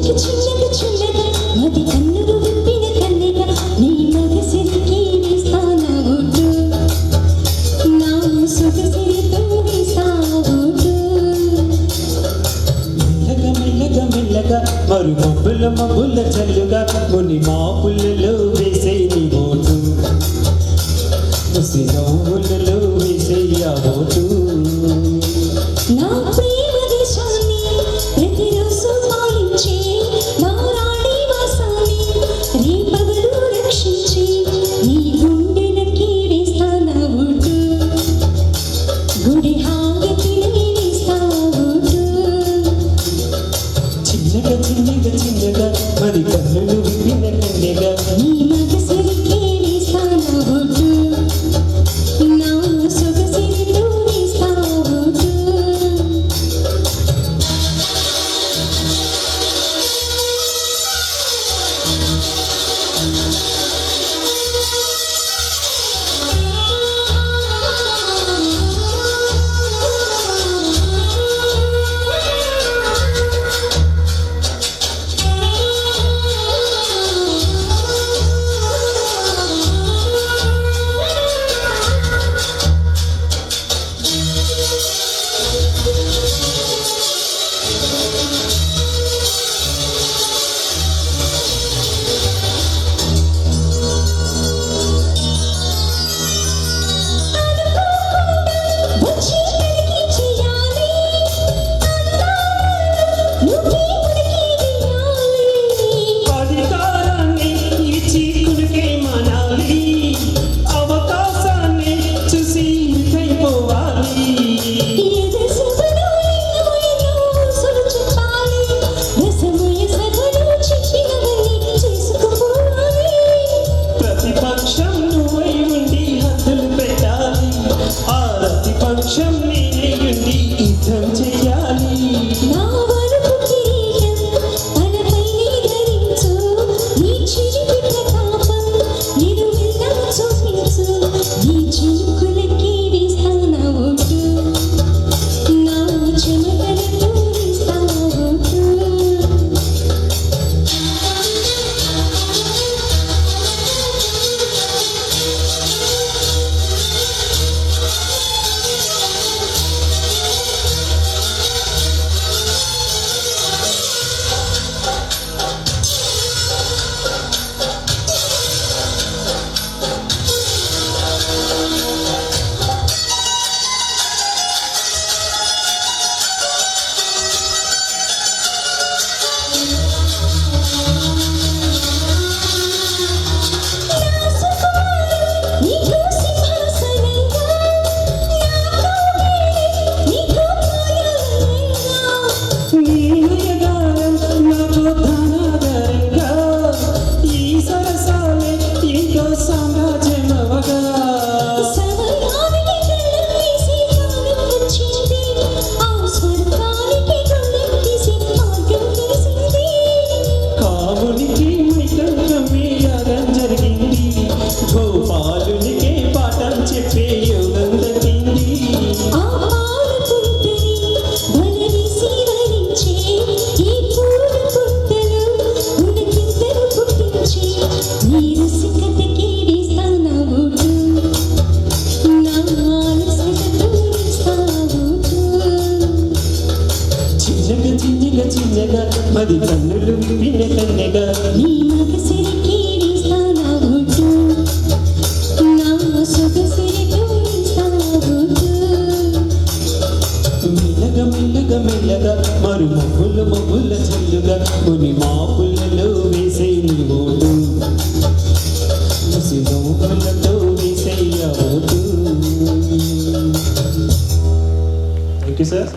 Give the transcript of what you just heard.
చిన్నగా చిన్నగా చిన్నగా మది కన్నులు విప్పిన కన్నెగా నీ మగసిరికి వేస్తానా ఓటు నా సొగసిరితో వేస్తానా ఓటు మెల్లగా మెల్లగా మెల్లగా మరు మబ్బుల మబ్బుల చల్లుగా ముని మాపులలో వేసే నీ ఓటు ముసి నవ్వులలో వేసేయ ఓటు నా ప్రేమ దేశాన్ని ప్రతిరోజు పాలించే నా రాణి వాసాన్ని రేపగలు రక్షించి నీ గుండెలకి వేస్తానా ఓటు గుడి హాగతిని వేస్తానా ఓటు చిన్నగా చిన్నగా చిన్నగా మరి కన్నులు విప్పిన కన్నెగా నీ మగసిరికి వేస్తానా ఓటు నా సొగసిరితో వేస్తానా ఓటు వచ్చి తనకి చేయాలి నువ్వే ఉనికి వేయాలి అధికారాన్ని ఇచ్చి కుడికే మనాలి అవకాశాన్ని చూసి అయిపోవాలి ఎదసమును ఎన్నో సొలు చెప్పాలి రసమయ సభను చెప్పినవన్నీ చేసుకోవాలి ప్రతిపక్షం నువ్వై ఉండి హద్దులు పెట్టాలి ఆ ప్రతిపక్షం నేనే ఉండి యుద్ధం చేయాలి నా వరకు కిరీటం తనపైనే ధరించు నీ చిలిపి ప్రతాపం నిలువెల్లా చూపించు నీ చిలుకులకి వేస్తానా ఓటు నా చెమటలతో వేస్తానా ఓటు నీకు సింహాసనంగా నా కౌగిలి నీకు కాయాలంగా నీ నయగారం నాకు ధనాదరంగా ఈ సరసాలే ఇంకో సామ్రాజ్యమవగా సమయానికి కళ్ళం వేసి కాలం వచ్చింది ఆ స్వర్గానికి కళ్ళం తీసి భాగ్యం తెలిసింది కామునికి మైకంఠం యాగం జరిగింది గోపాలునికే పాఠం చెప్పే యోగం దక్కింది ఆ పాలు పుంతని బలవేసి వరించే ఈ పూల పుంతలు ఉనకింతలు పుట్టించే నీ రసికతకి వేస్తానా ఓటు నా అలసటతో వేస్తానా ఓటు చిన్నగా చిన్నగా చిన్నగా మది కన్నులు విప్పిన కన్నెగా నీ మగసిరికి వేస్తానా ఓటు నా సొగసిరితో వేస్తానా ఓటు మెల్లగా మెల్లగా మెల్లగా మరు మబ్బుల మబ్బుల చల్లుగా ముని మాపులలో వేసే నీ ఓటు ముసి నవ్వులతో వేసేయ ఓటు థ్యాంక్ యూ సార్